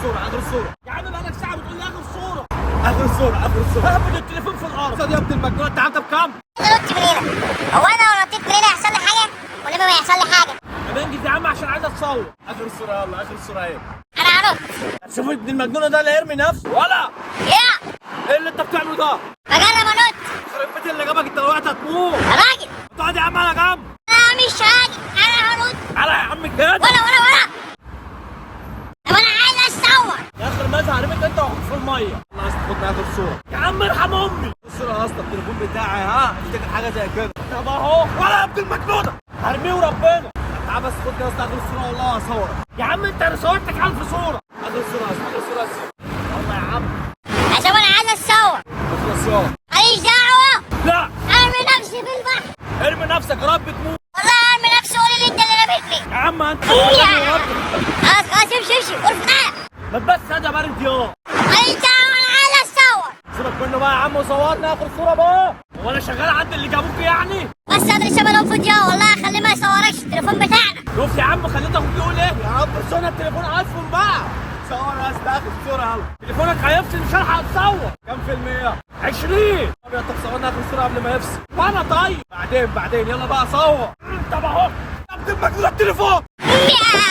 الصوره اخر الصوره يا عم، بقالك ساعه بتقول لي اخر الصوره. اخر الصوره اخر الصوره. هبل التليفون في الارض. يا ابن المجنون، انت عندك كام؟ نط من هنا. هو انا لو نطيت من هنا هيحصل لي حاجه؟ والنبي ما هيحصل لي حاجه. طب انجز يا عم عشان عايز اتصور. اخر الصوره يلا، اخر الصوره اهي. انا هنط. شوف ابن المجنون ده اللي هيرمي نفسه ولا يا ايه اللي انت بتعمله ده؟ بجرب انط. يخرب بيت اللي جابك، انت لو وقعت هتموت. يا راجل تقعد يا عم على جنب. انا مش هاجي، انا هنط. على يا عم كده. ولا طب انا عايز اتصور. يا اخر مازن هرميك انت وحط في الميه. الله يستر، خد اخر صوره يا عم، ارحم امي. الصوره يا اسطى التليفون بتاعي، ها افتكر حاجه زي كده. طب اهو ولا يا ابن المجنونه هرميه وربنا. تعال بس خد يا اسطى اخر الصوره والله هصورك. يا عم انت انا صورتك 1000 صوره. اخر الصوره يا اسطى، اخر الصوره يا اسطى. يلا يا عم عشان انا عايز اتصور. اخلص يلا. ماليش دعوه. لا ارمي نفسي في البحر. ارمي نفسك يا رب تموت. والله ارمي نفسي. قول لي انت اللي رميتني. يا عم انت يا خلاص خلاص، امشي ارفع. ما بس هذا بارد يا. ماليش دعوه، انا عايز اتصور. سيبك منه بقى يا عم وصورنا اخر صوره بقى. هو انا شغال عند اللي جابوك يعني؟ بس ادري شبه فيديو، والله خليه ما يصوركش التليفون بتاعنا. شوف يا عم خليت اخوك يقول ايه. يا رب صورنا التليفون ايفون بقى. صور يا اسطى اخر صوره يلا. تليفونك هيفصل مش هلحق اتصور. كام في المية؟ 20. طب يا طب صورنا اخر صوره قبل ما يفصل. وانا طيب بعدين يلا بقى صور. طب اهو يا ابن المجنون التليفون. يا